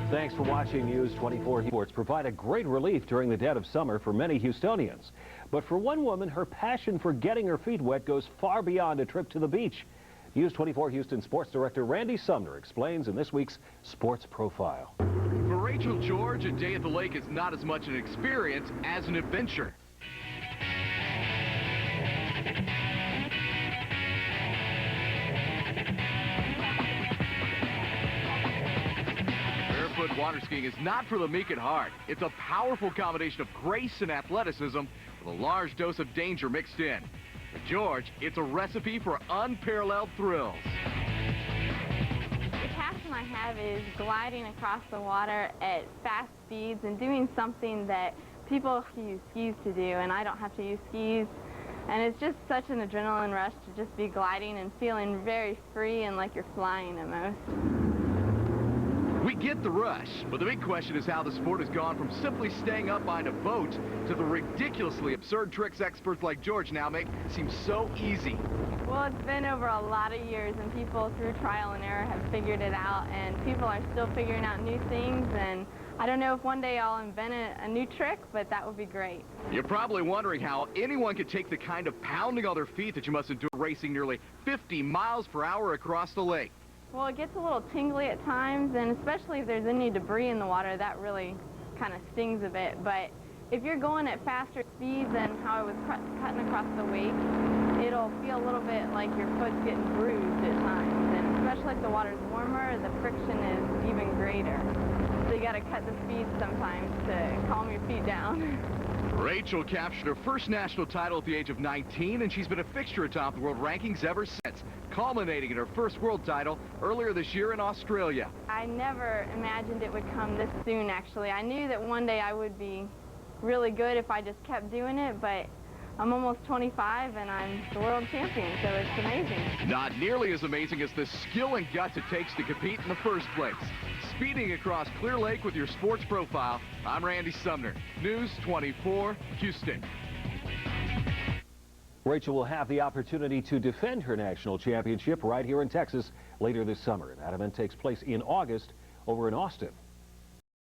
Thanks for watching News 24. Sports provide a great relief during the dead of summer for many Houstonians. But for one woman, her passion for getting her feet wet goes far beyond a trip to the beach. News 24 Houston Sports Director Randy Sumner explains in this week's Sports Profile. For Rachel George, a day at the lake is not as much an experience as an adventure. Barefoot water skiing is not for the meek at heart. It's a powerful combination of grace and athleticism with a large dose of danger mixed in. For George, it's a recipe for unparalleled thrills. The passion I have is gliding across the water at fast speeds and doing something that people use skis to do, and I don't have to use skis. And it's just such an adrenaline rush to just be gliding and feeling very free and like you're flying almost. We get the rush, but the big question is how the sport has gone from simply staying up behind a boat to the ridiculously absurd tricks experts like George now make seem so easy. Well, it's been over a lot of years, and people through trial and error have figured it out, and people are still figuring out new things, and I don't know if one day I'll invent a new trick, but that would be great. You're probably wondering how anyone could take the kind of pounding on their feet that you must endure racing nearly 50 miles per hour across the lake. Well, it gets a little tingly at times, and especially if there's any debris in the water, that really kind of stings a bit. But if you're going at faster speeds than how I was cutting across the wake, it'll feel a little bit like your foot's getting bruised at times. And especially if the water's warmer, the friction is even greater. So you got to cut the speed sometimes to calm your feet down. Rachel captured her first national title at the age of 19, and she's been a fixture atop the world rankings ever since, culminating in her first world title earlier this year in Australia. I never imagined it would come this soon, actually. I knew that one day I would be really good if I just kept doing it, but I'm almost 25 and I'm the world champion, so it's amazing. Not nearly as amazing as the skill and guts it takes to compete in the first place. Speeding across Clear Lake with your Sports Profile, I'm Randy Sumner, News 24, Houston. Rachel will have the opportunity to defend her national championship right here in Texas later this summer. That event takes place in August over in Austin.